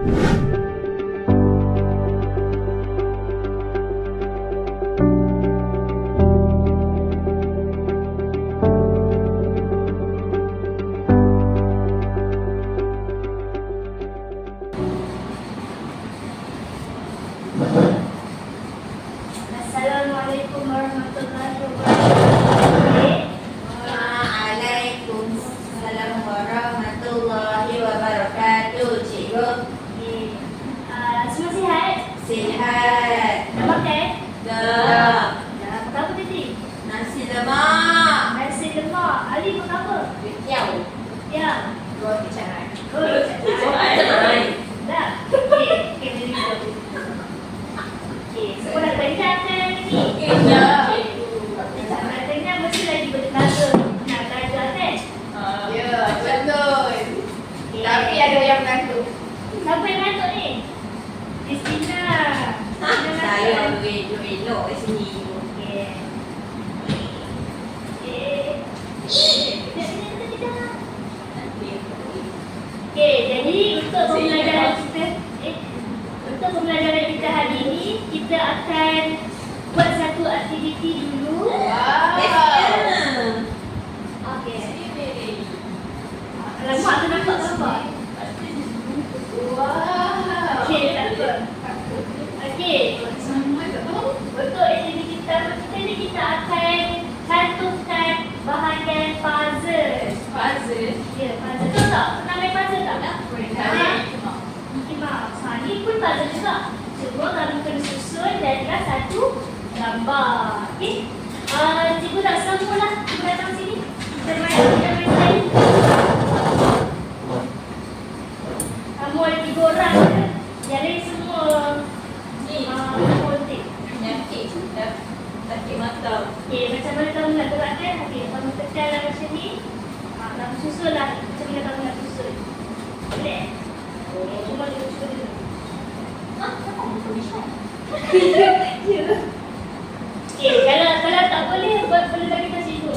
Assalamualaikum warahmatullahi wabarakatuh. Waalaikumsalam warahmatullahi wabarakatuh. Cikgu. Semua sihat? Sihat. Dah makan? Dah. Dah makan apa tadi? Nasi lemak. Nasi lemak. Ali makan apa? Tiaw. Ya. Roti canai. Oh, dah. Okey, jadi dulu. Okey, semua dah kenyang kan ni? Kenyang. Dah kenyang mesti lagi bertenaga nak belajar kan? Ya, betul. Okey. Tapi ada yang mengantuk. Siapa yang ngantuk ni? Christina. Saya elok-elok kat sini. Okey. Okey. Okey, jadi untuk pembelajaran kita untuk pembelajaran kita hari ini, kita akan buat satu aktiviti dulu. Okey. Alamak, tu nampak gambar. Okey, tak apa. Okey. Untuk aktiviti pertama kita ni, kita akan cantumkan bahagian puzzle. Ya, puzzle. Tahu tak? Pernah main puzzle tak? Mickey Mouse. Ni pun puzzle juga. Cuma kamu kena susun jadilah satu gambar. Okey? Cikgu tak semua lah. Cikgu datang sini. Kita main sekali. Kamu ada 3 orang je. Yang lain semua politik. Sakit mata. Okey, macam mana kamu nak gerakkan? Okey, kamu tekanlah macam ni. Kamu susunlah macam mana kamu nak susun. Boleh? Okey, cuma dia cuba dulu. Ya. Okey, kalau tak boleh, boleh bagi kat situ.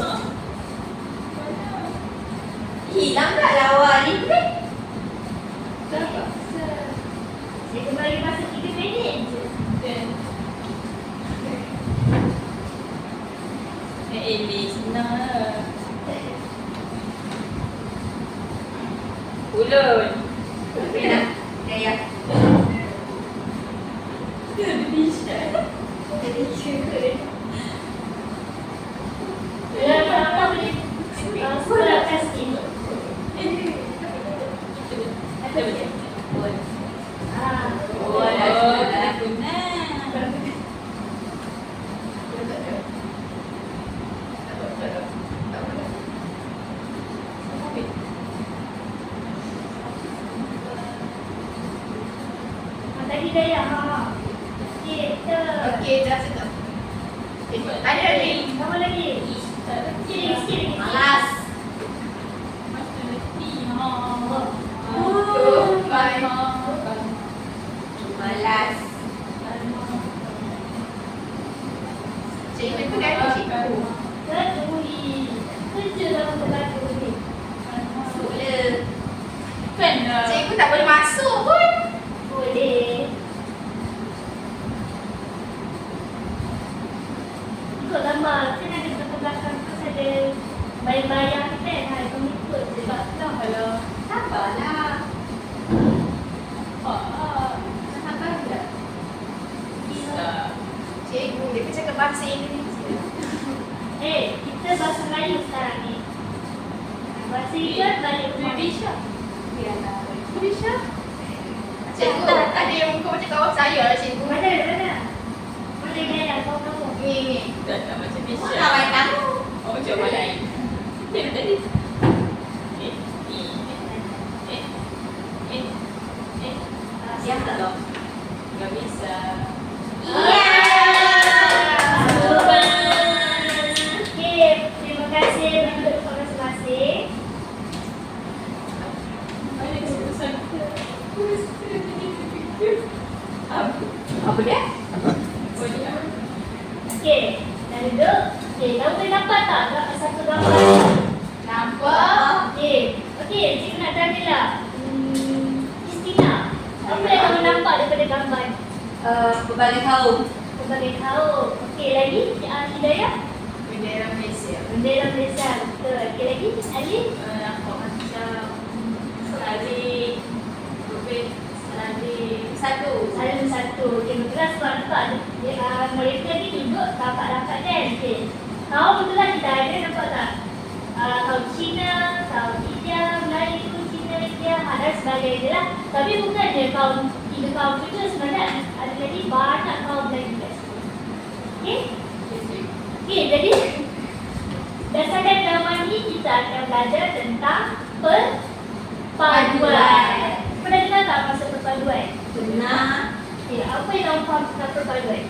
Hilang tak lawa ni? Kenapa? Saya kembali masa 3 minit je. Senang lah. Ulun. Okey nak? Ya. Apa boleh? Sekolah kasih. Tadi dah ya. Okey, kita. Okey, dah cakap. Ada lagi. Apa lagi? Sikit lagi. Malas. Malas. Cikgu ganti cikgu. Kedui. Kerja dalam berlaku ni. Masuklah. Cikgu tak boleh masuk pun. Boleh. Ikut gambar. Kan ada kat belakang tu ada bayang-bayang kan. Kamu ikut sebab Kalau sabarlah. Sabar tak? Cikgu, dia kan cakap bahasa Indonesia. kita bahasa Melayu sekarang ni. Bahasa Inggeris balik rumah. Biarlah. Cikgu, ada yang muka macam kawan saya lah cikgu. Mana? Mana gaya kau kamu? Ni. Tak macam biasa. Nak main kamu. Oh, macam orang lain. Dia tadi. Siap tak dok? Enggak bisa. Okey, terima kasih untuk masing-masing. Banyak keputusan. Apa dia? Oh, dia. Okey, dah duduk. Okey, kamu boleh nampak tak satu gambar? Nampak? Okey, cikgu nak tanya lah. Christina, kamu Apa yang kamu nampak daripada gambar? Pelbagai kaum. Pelbagai kaum. Okey, lagi? Hidayah? Bendera Malaysia. Bendera Malaysia. Betul. Okey, lagi? Ali? Nampak macam salib, rupit, salib. Satu. Salah satu. Okey, betul sebab nampak mereka ni duduk rapat-rapat kan? Okey. Kaum betul lah kita ada, nampak tak? Kaum Cina, kaum India, Melayu, Cina, India, dan sebagainya lah. Tapi bukannya kaum tiga kaum tu je, sebenarnya ada lagi banyak kaum lagi kat situ. Okey? Okey, jadi berdasarkan drama ni kita akan belajar tentang perpaduan. Pernah dengar tak pasal perpaduan? Benar. Okey, apa yang kamu faham tentang perpaduan?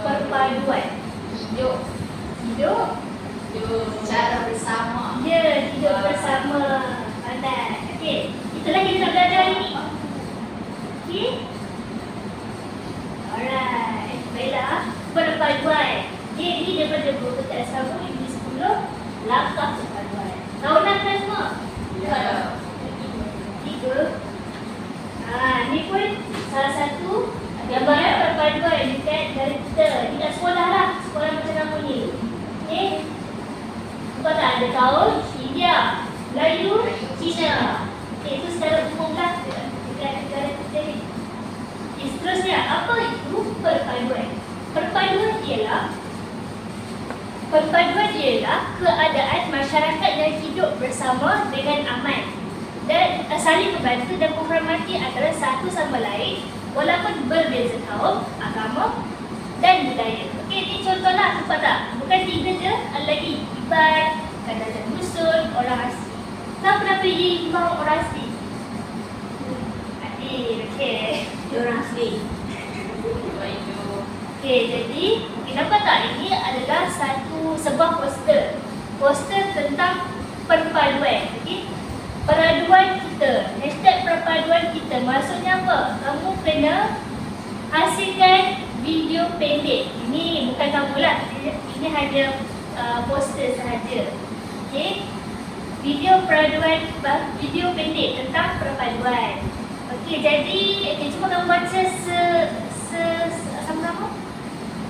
Perpaduan. Hidup. Hidup. Cara bersama. Ya, hidup bersama. Pandai. Okey, itulah kita nak belajar hari ni. Okey? Alright. Baiklah. Perpaduan. Okey, ini daripada buku teks kamu English 10, langkah perpaduan. Tahu langkah semua? Ya. Tiga. Ni pun salah satu gambaran perpaduan dekat dari kita. Dekat sekolah lah. Sekolah macam kamu ni. Okey? Nampak tak ada kaum India, Melayu, Cina. Okey, itu secara umum lah dekat negara kita ni. Okey, seterusnya, apa itu perpaduan? Perpaduan ialah keadaan masyarakat yang hidup bersama dengan aman dan saling membantu dan menghormati antara satu sama lain walaupun berbeza kaum, agama dan budaya. Okey, ini contohlah, nampak tak? Bukan tiga je, ada lagi Iban, Kadazan Dusun, orang asli. Tahu kenapa dia bawa orang asli? Okey. Dia orang asli. Okey, jadi nampak tak, ini adalah sebuah poster. Poster tentang perpaduan. Okey. Peraduan kita. Hashtag perpaduan kita. Maksudnya apa? Kamu kena hasilkan video pendek. Ini bukan kamu lah. Ini hanya poster sahaja. Okey. Video peraduan, video pendek tentang perpaduan. Okey, jadi cuba kamu baca sama-sama.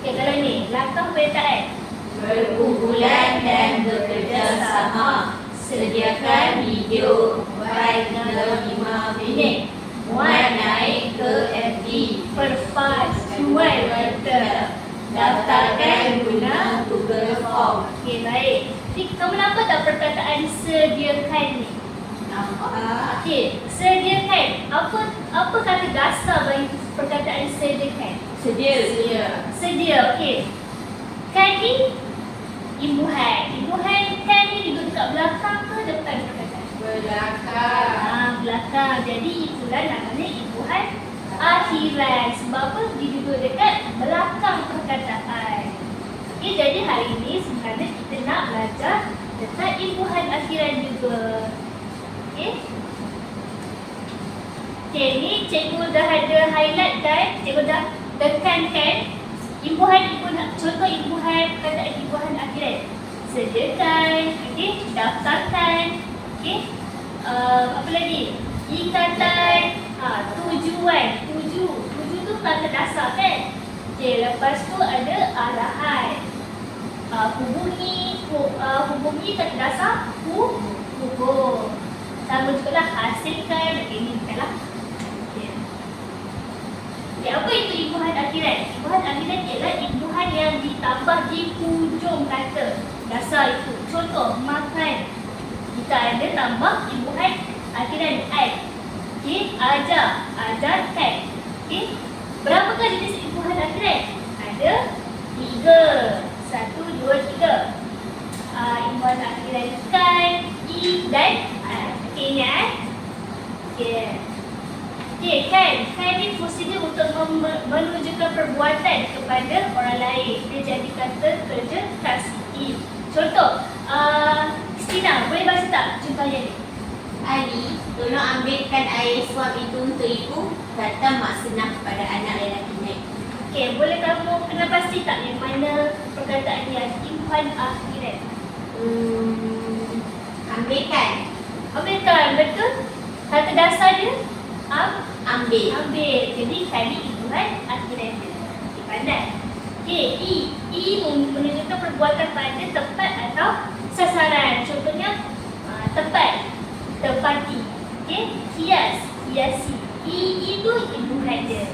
Okey, kalau ni langkah penyertaan. Berkumpulan dan bekerja sama. Sediakan video baik 5 minit. Muat naik ke FB. Perpaduan kita. Daftarkan guna Google Form. Okey, baik. Jadi kamu nampak tak perkataan sediakan ni? Nampak? Okey, sediakan. Apa kata dasar bagi perkataan sediakan? Sedia. Sedia, okey. Kan ni imbuhan. Imbuhan kan ni duduk dekat belakang ke depan perkataan? Belakang. Belakang. Jadi itulah namanya imbuhan akhiran. Sebab apa? Dia duduk dekat belakang perkataan. Okey, jadi hari ini sebenarnya kita nak belajar tentang imbuhan akhiran juga. Okey. Okey, ni cikgu dah ada highlight kan? Cikgu dah tekankan contoh imbuhan perkataan imbuhan akhiran. Sediakan, okey, daftarkan, okey. Apa lagi? Ikatan, tujuan. Tuju tu kata dasar kan? Okey, lepas tu ada arahan. Hubungi kata dasar, hubung. Sama juga lah, hasilkan. Okey, ni bukanlah. Okay, apa itu imbuhan akhiran? Imbuhan akhiran ialah imbuhan yang ditambah di hujung kata dasar itu. Contoh, makan. Kita ada tambah imbuhan akhiran ad. Okey, ajarkan. Okey, berapakah jenis imbuhan akhiran? Ada 3. 1, 2, 3. Imbuhan akhiran kan, i dan ad. Okey, ingat? Okey. Okey, kan ni fungsi dia untuk menunjukkan perbuatan kepada orang lain. Dia jadi kata kerja kasih. Contoh, Christina, boleh baca tak contohnya ni? Ali, tolong ambilkan air suap itu untuk ibu, kata Mak Senang kepada anak lelakinya. Okey, boleh kamu kena pasti tak yang mana perkataan yang imbuhan akhiran? Ambilkan. Ambilkan, betul? Kata dasar dia Ambil. ambil. Jadi tadi imbuhan akhiran dia. Okey, pandai. Okey, I menunjukkan perbuatan pada tempat atau sasaran. Contohnya tepat, tepati. Okey, hiasi. I itu imbuhan dia.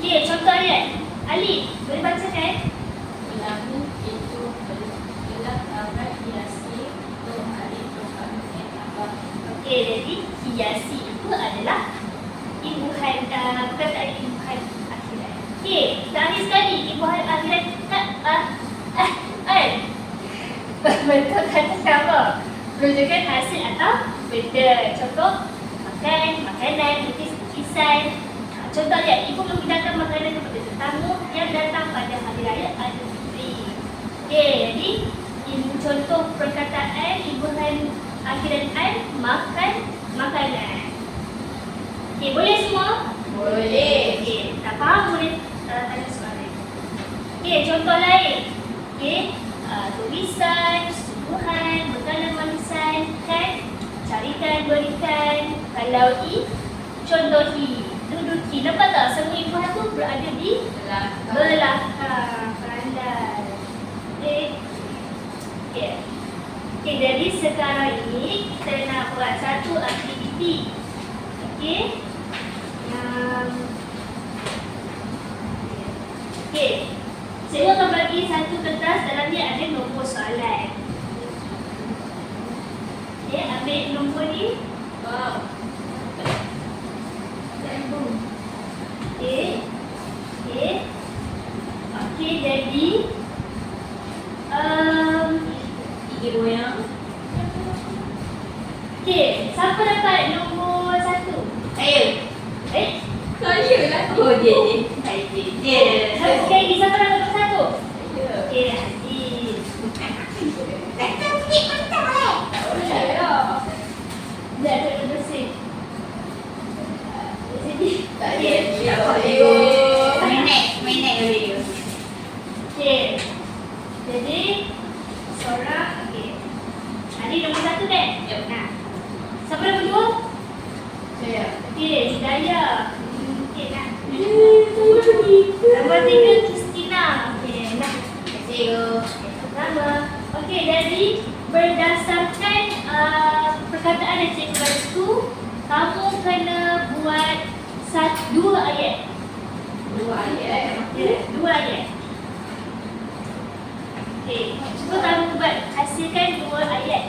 Okey, contoh ayat. Alif, boleh bacakan? Lagu itu ialah kabar hiasi untuk hari Tuhan yang abad. Okey, jadi hiasi itu adalah imbuhan perkataan imbuhan akhirat. Okey, terakhir sekali imbuhan akhirat bentuk kata sama. Menunjukkan hasil atau benda. Contoh, makan, makanan, lukisan. Contoh dia, ibu menghidangkan makanan kepada tetamu yang datang pada hari raya Aidilfitri. Okey, jadi contoh perkataan imbuhan akhiran makan, makanan. Okey, boleh semua? Boleh. Okey, tak faham boleh tanya soalan. Okey, contoh lain. Okey, tulisan, sungguhan, bekalan manisan, kan? Carikan, berikan. Kalau contohi, duduki. Nampak tak semua imbuhan tu berada di belakang. Pandai. Okey. Okey. Okey, jadi sekarang ini kita nak buat satu aktiviti. Okey. Okey. Saya akan bagi satu kertas, dalam dia ada nombor soalan. Okey, ambil nombor ni. Okey. Okey. Okey, jadi Tiga goyang. okey, siapa dapat nombor 1? Saya. Saya lah. Oh, dia. Dia. Okey, siapa dapat nombor 1? Ya. Okey, Aziz. Datang sikit mantap eh. Ya. Dah ada nombor sini. Jadi, Tak ada. Ya. Main naik radio. okey. Jadi, seorang, okey. Hari nombor 1 kan? Ya. Nah. Siapa nombor 2? Saya. Okey, Hidayah. Okey, nah. Nombor 3, Kristina. Okey, nah. Terima kasih. Sama. Okey, jadi berdasarkan perkataan yang cikgu bagi tu, kamu kena buat 2 ayat. 2 ayat. Ya, 2 ayat. Okey, cuba kamu buat hasilkan 2 ayat.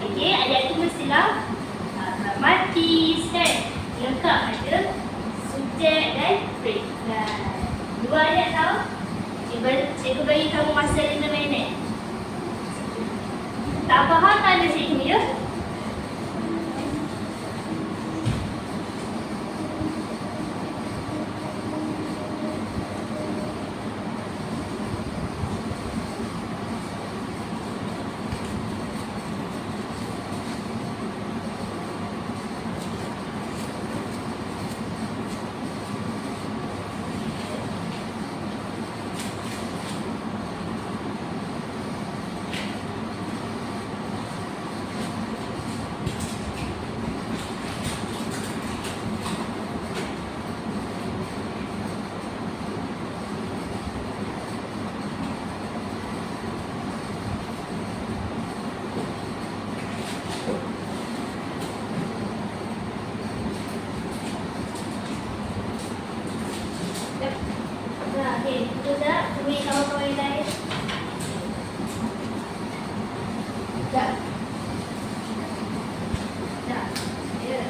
Okey, ayat tu mestilah gramatis kan? Lengkap ada subjek dan predikat. 2 ayat tau? Cikgu bagi kamu masa 5 minit. Tak faham tanya cikgu ya? Nah, okey, sudah temui kawan-kawan yang lain. Dah. Dah. Ya.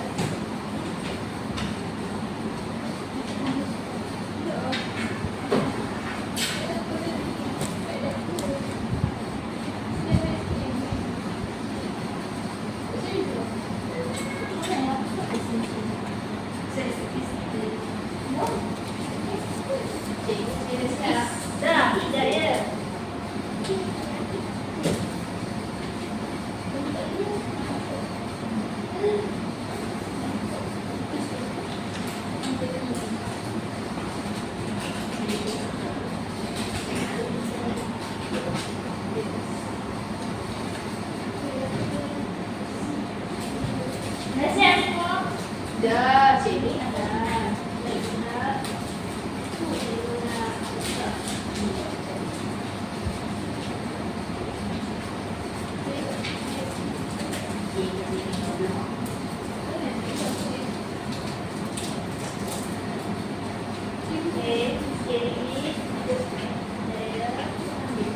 Dah, dah. Dah, cikgu ada. Okey, sikit lagi. Saya ambil.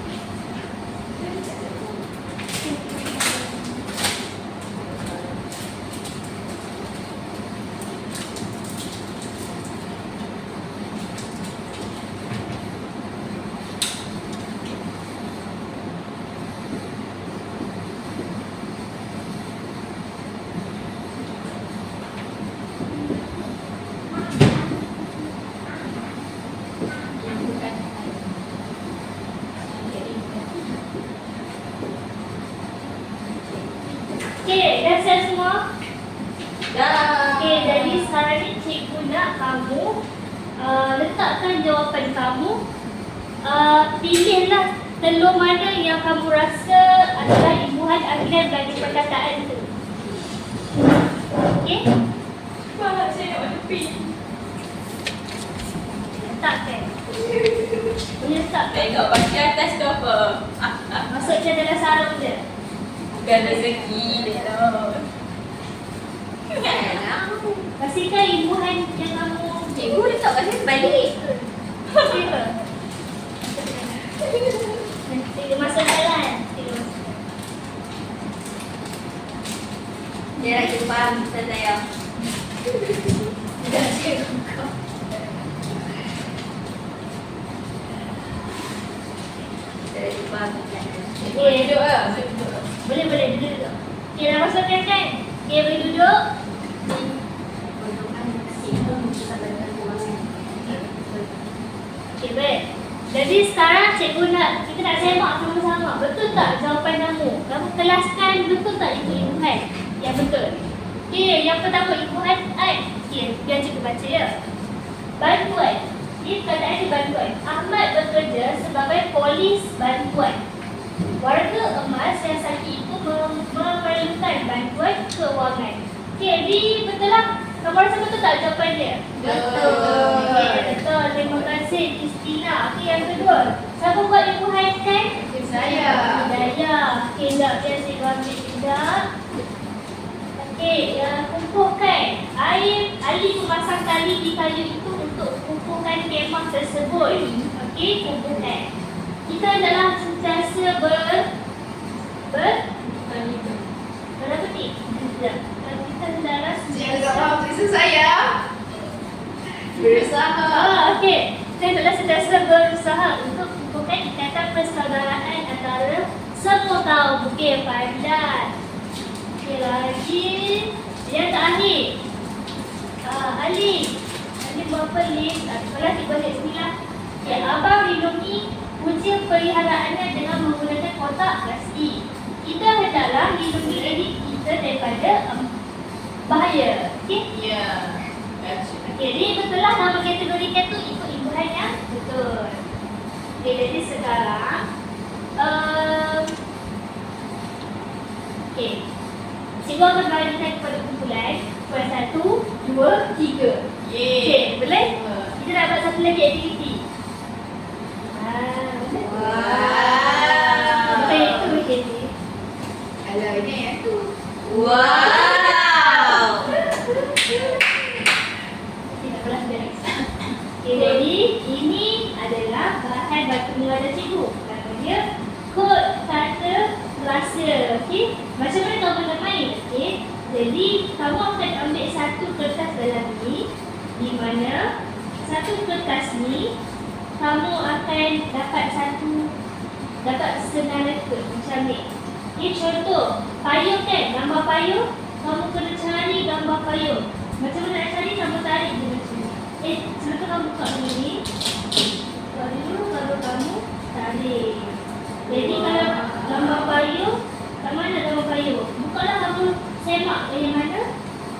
Okey, dah siap semua? Dah. Okey, jadi sekarang ni cikgu nak kamu letakkan jawapan kamu. Pilihlah telur mana yang kamu rasa adalah imbuhan akhiran bagi perkataan itu. Okey? Wah, saya nak warna pink. Letakkan. Boleh letak. Tengok bagi atas tu apa? Masukkan dalam sarung je. Bukan rezeki dia tu. Pastikan imbuhan yang kamu Cikgu letak kat sini balik. okey ke? Nanti masuk jalan. Dia lagi faham Ustaz saya. Dah cikgu kau. Dia lagi faham Ustaz saya. Boleh duduk lah. Saya duduk lah. Boleh duduk. Okey, dah masukkan kan? Okey, boleh duduk. Okey, baik. Jadi sekarang kita nak semak sama-sama. Betul tak jawapan kamu? Kamu kelaskan betul tak itu imbuhan yang betul? Okey, yang pertama imbuhan I. Okey, biar cikgu baca ya. Bantuan. Ini keadaan di bantuan. Ahmad bekerja sebagai polis bantuan. Warga emas yang sakit itu memerlukan bantuan keuangan. Okey, jadi betul lah. Kamu rasa betul tak jawapan dia? Betul. Okey, betul. Terima kasih Kristina. Okey, yang kedua. Siapa buat imbuhan kan? Saya. Hidayah. Okey, dah. Biar cikgu ambil sekejap. Okey, kumpulkan. Ali memasang tali di kayu itu untuk kumpulkan kemah tersebut. Okey, kumpulkan. Kita adalah sentiasa berapa ni? Kita adalah Cikgu tak faham tulisan saya. Berusaha. Okey. Saya adalah sentiasa berusaha untuk kumpulkan ikatan persaudaraan antara semua kaum. Okey, pandai. Okey, lagi. Yang terakhir. Ali berapa list? Kalau kita balik sini lah. Okey, abang lindungi kucing peliharaannya dengan menggunakan kotak plastik. Kita hendaklah lindungi adik kita daripada bahaya. Okey? Ya. Baca. Okey, jadi betul lah nama kategorikan tu ikut imbuhan yang betul. Okey, jadi sekarang okey. Cikgu akan bagikan kepada kumpulan. Kumpulan 1, 2, 3. Yeay. Okey, boleh? Wah. Kita nak buat satu lagi aktiviti. Boleh? Bukan yang tu aktiviti. Alah, ini yang tu. Wow. Tidak pernah beres. Okey, jadi ini adalah bahan batu niaga cikgu. Namanya kod kata rahsia. Okey, macam mana kamu nak main? Okey, jadi kamu akan ambil satu kertas dalam ni, di mana satu kertas ni kamu akan dapat senarai kod macam ni. Okey, contoh payung kan, gambar payung. Kamu kena cari gambar payung. Macam mana nak cari? Kamu tarik je macam ni. Selepas kamu buka ni, buka dulu baru kamu tarik. Jadi kalau gambar payung, kat mana gambar payung? Bukalah kamu semak ke yang mana.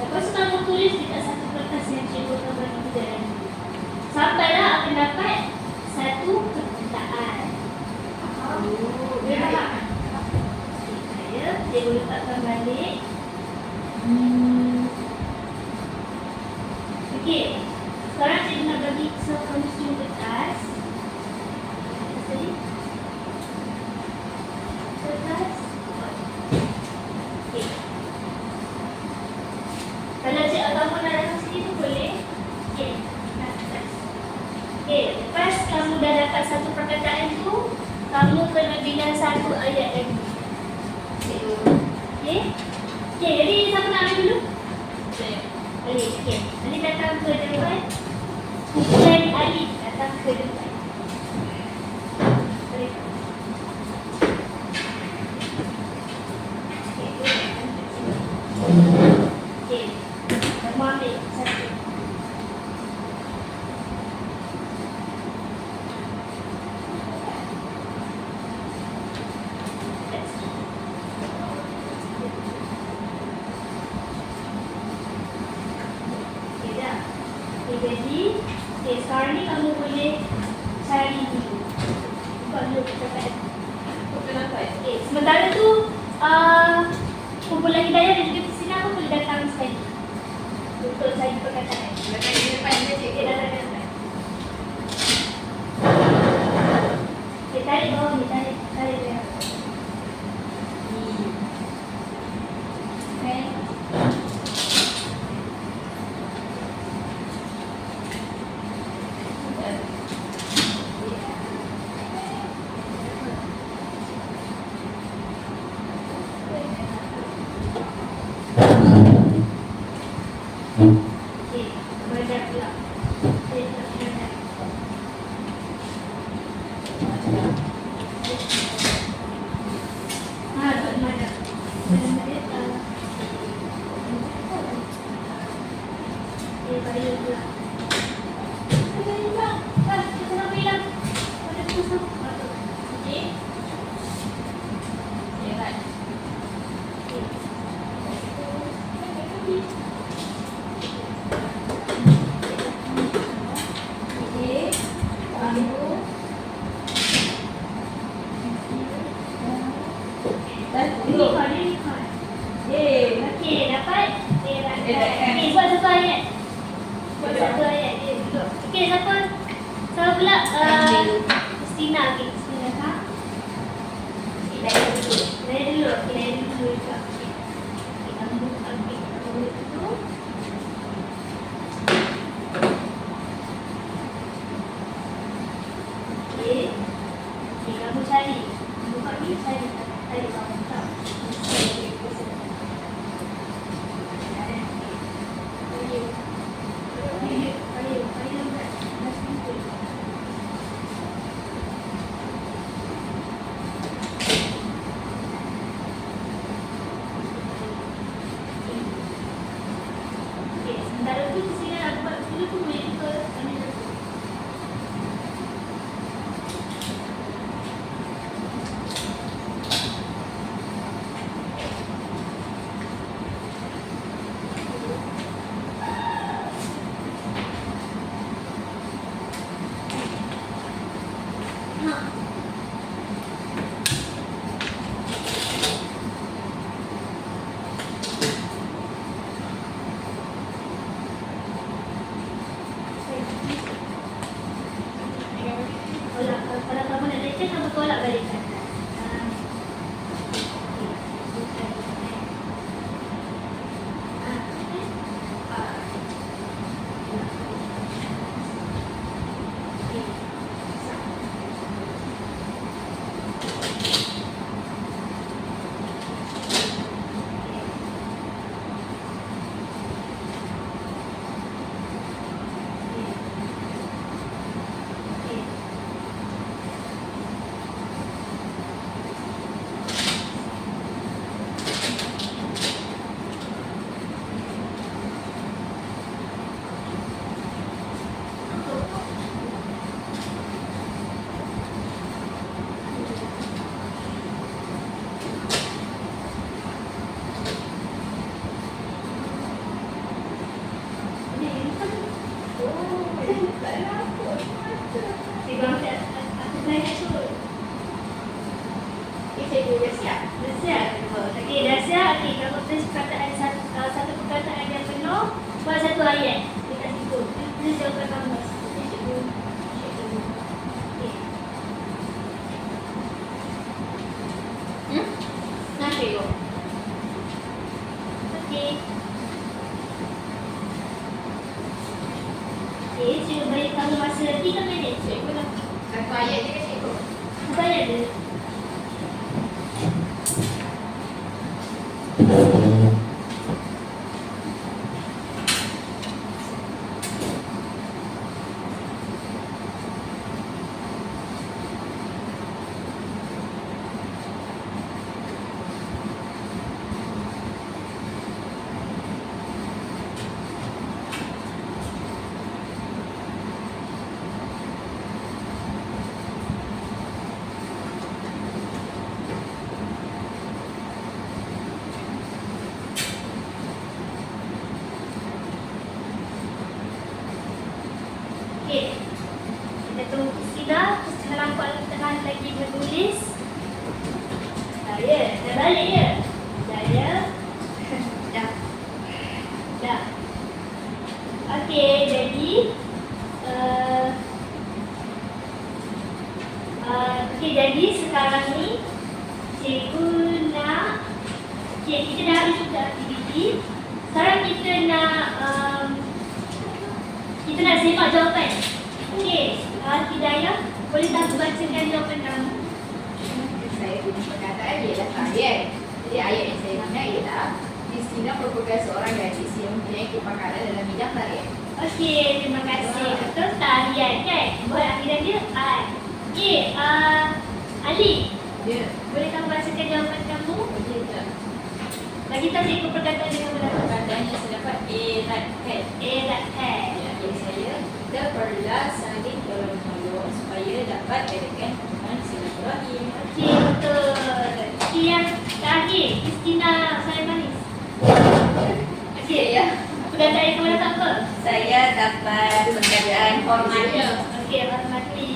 Lepas tu kamu tulis dekat satu kertas yang cikgu akan bagi kita nanti. Sampailah akan dapat satu perkataan. Dia tak? Saya cikgu letakkan balik. Okey. Sekarang cikgu nak bagi kamu senyum kertas. Tadi. Kertas. Okey. Kalau cikgu kamu nak datang sini tu boleh. Okey. Nak kertas. Okey. Lepas kamu dah dapat satu perkataan tu, kamu kena bilang satu ayat lagi. Cikgu. Okey. Okey, jadi siapa nak ambil dulu? Saya. Alif. Okey. Alif datang ke depan. Kumpulan Alif datang ke depan. Alif. Okey, boleh datang ke sini. Okey. Kamu ambil satu. Okey dah. Okey, jadi sekarang ni kamu boleh cari dulu. Buka dulu perkataan. Kenapa? Okey, sementara tu kumpulan Hidayah dan juga Kristina pun boleh datang sekali untuk cari perkataan. Datang di depan je Okey, cikgu. datang ke depan. Okey, tarik bawah ni, tarik dia. Okay. Okey, badan pula. Okey, badan. Tak badan. Badan dia badan pula. Badan pula. Kita nak bilang. Badan tu. Okey. Sihat. Okey. Kamu. Ini kau ni kau. Okey, dapat. Okey, buat satu ayat. Buat satu ayat dia duduk. Okey, siapa? Siapa pula? Kristina. Okey, Kristina ha? Hidayah dulu. Saya dulu. Okey, saya dulu juga. Okey. Okey, kamu ambil itu. Okey. Okey, kamu cari. Buka ni, cari. Cari kamu tak. Okey, sementara tu Kristina nak buat dulu tu boleh juga ambil satu. Kalau kamu nak leceh, kamu tolak balik ke atas. Okey, dah siap. Okey, kamu tulis perkataan satu perkataan yang penuh. Buat satu ayat dekat situ. jawapan kamu. Cikgu. Okey. Nah, cikgu. Okey. Okey, cikgu bagi kamu masa 3 minit. Cikgu nak satu ayat je ke cikgu? Banyak dia. Okey. Kita tunggu Christina. Christina nampak tengah lagi menulis. Ya, dah balik ya? Dah ya? Dah. Dah. Okey, jadi okey, jadi sekarang ni cikgu nak kita dah habis untuk aktiviti. Sekarang kita nak semak jawapan. Okey, Hidayah, boleh tak bacakan jawapan kamu? Saya punya perkataan ialah ayat. Jadi ayat yang saya guna ialah Christina merupakan seorang gadis yang mempunyai kepakaran dalam bidang tarian. Okey, terima kasih. Betul tarian kan? Buat akhiran dia I. Okey, Ali, Ya, boleh kamu bacakan jawapan kamu? okey tak? Bagi tahu cikgu perkataan yang kamu dapat. Perkataan yang saya dapat eratkan. Eratkan. Ya, bagi saya, kita perlulah saling tolong menolong supaya dapat adakan hubungan silaturahim. Okey, betul. Okey, yang terakhir, Christina saya manis. Okey, Ya, perkataan yang kamu dapat apa? Saya dapat perkataan hormati. Okey, hormati.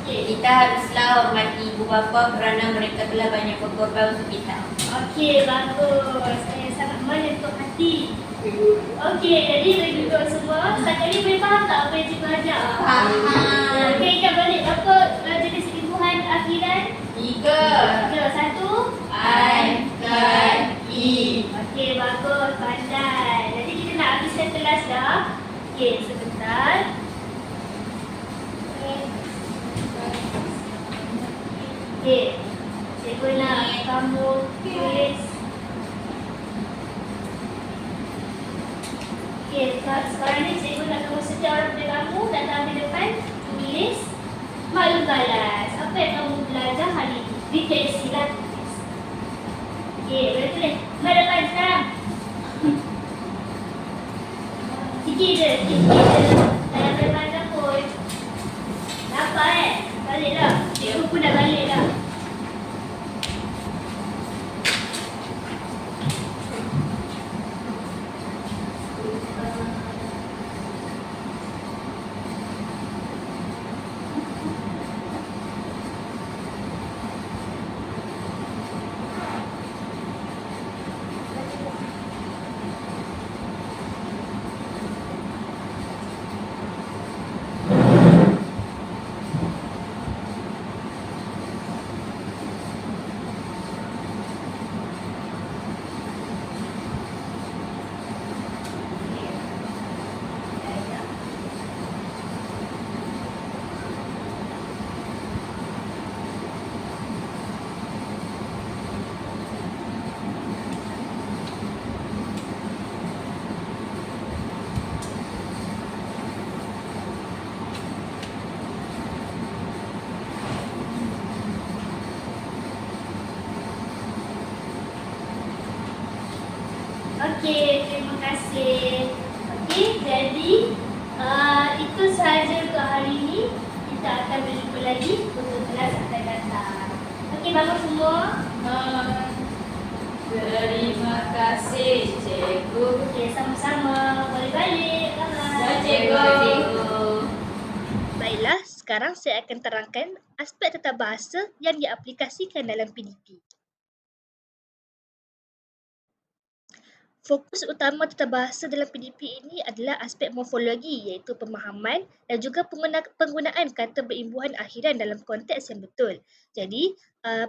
Okey. Kita haruslah hormati ibu bapa kerana mereka telah banyak berkorban untuk kita. Okey, bagus. Saya sangat menyentuh hati. Okey, jadi bagi duduk semua, setakat ni boleh faham tak apa yang cikgu ajar? Faham. Okey, ingat balik apa jenis imbuhan akhiran? 3. 1. I, kan, I. Okey, bagus, pandai. Jadi kita nak habiskan kelas dah. Okey, sebentar. Okey, cikgu nak kamu tulis. Okey, sekarang ni cikgu nak kamu setiap orang pada kamu datang di depan tulis maklum balas. Apa yang kamu belajar hari ini? Detail sila tulis. Okey, boleh tulis. Mai depan sekarang. Sikit je. Tak ada depan dapur. Dapat balik dah. Cikgu pun dah balik dah. Okey, terima kasih. Okey, jadi itu sahaja untuk hari ini. Kita akan berjumpa lagi untuk kelas akan datang. Okey, bagus semua. Terima kasih cikgu. Okey, sama-sama. Boleh balik. Ya, Bye. cikgu. Baiklah, sekarang saya akan terangkan aspek tata bahasa yang diaplikasikan dalam PDP. Fokus utama tata bahasa dalam PDP ini adalah aspek morfologi iaitu pemahaman dan juga penggunaan kata berimbuhan akhiran dalam konteks yang betul. Jadi,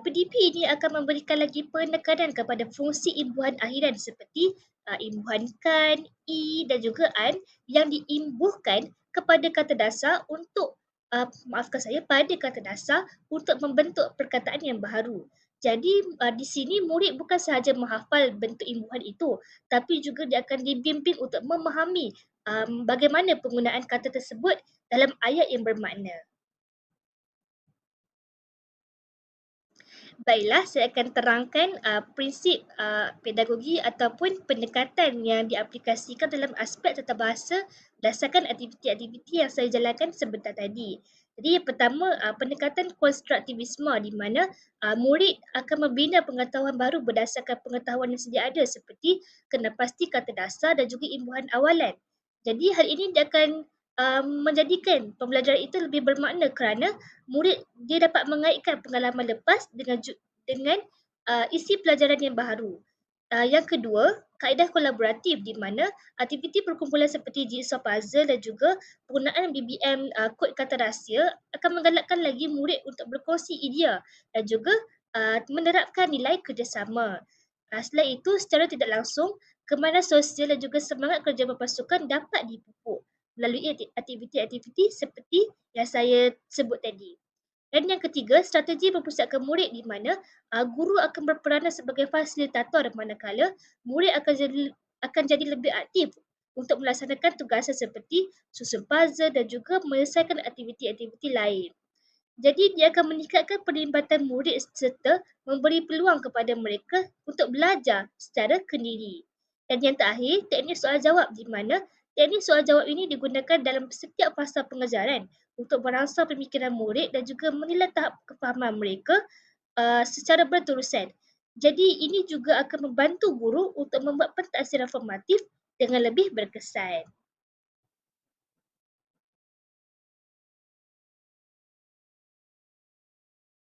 PDP ini akan memberikan lagi penekanan kepada fungsi imbuhan akhiran seperti imbuhan kan, i dan juga an yang diimbuhkan kepada kata dasar untuk pada kata dasar untuk membentuk perkataan yang baharu. Jadi di sini murid bukan sahaja menghafal bentuk imbuhan itu, tapi juga dia akan dibimbing untuk memahami bagaimana penggunaan kata tersebut dalam ayat yang bermakna. Baiklah, saya akan terangkan prinsip pedagogi ataupun pendekatan yang diaplikasikan dalam aspek tata bahasa berdasarkan aktiviti-aktiviti yang saya jalankan sebentar tadi. Jadi yang pertama, pendekatan konstruktivisme di mana murid akan membina pengetahuan baru berdasarkan pengetahuan yang sedia ada seperti kena pasti kata dasar dan juga imbuhan awalan. Jadi hal ini dia akan menjadikan pembelajaran itu lebih bermakna kerana murid dia dapat mengaitkan pengalaman lepas dengan isi pelajaran yang baru. Yang kedua, kaedah kolaboratif di mana aktiviti perkumpulan seperti jigsaw puzzle dan juga penggunaan BBM kod kata rahsia akan menggalakkan lagi murid untuk berkongsi idea dan juga menerapkan nilai kerjasama. Selain itu, secara tidak langsung, kemahiran sosial dan juga semangat kerja berpasukan dapat dipupuk melalui aktiviti-aktiviti seperti yang saya sebut tadi. Dan yang ketiga, strategi berpusatkan murid di mana guru akan berperanan sebagai fasilitator manakala murid akan jadi lebih aktif untuk melaksanakan tugasan seperti susun puzzle dan juga menyelesaikan aktiviti-aktiviti lain. Jadi dia akan meningkatkan perlibatan murid serta memberi peluang kepada mereka untuk belajar secara kendiri. Dan yang terakhir, teknik soal jawab di mana teknik soal jawab ini digunakan dalam setiap fasa pengajaran untuk merangsang pemikiran murid dan juga menilai tahap kefahaman mereka secara berterusan. Jadi ini juga akan membantu guru untuk membuat pentadbiran formatif dengan lebih berkesan.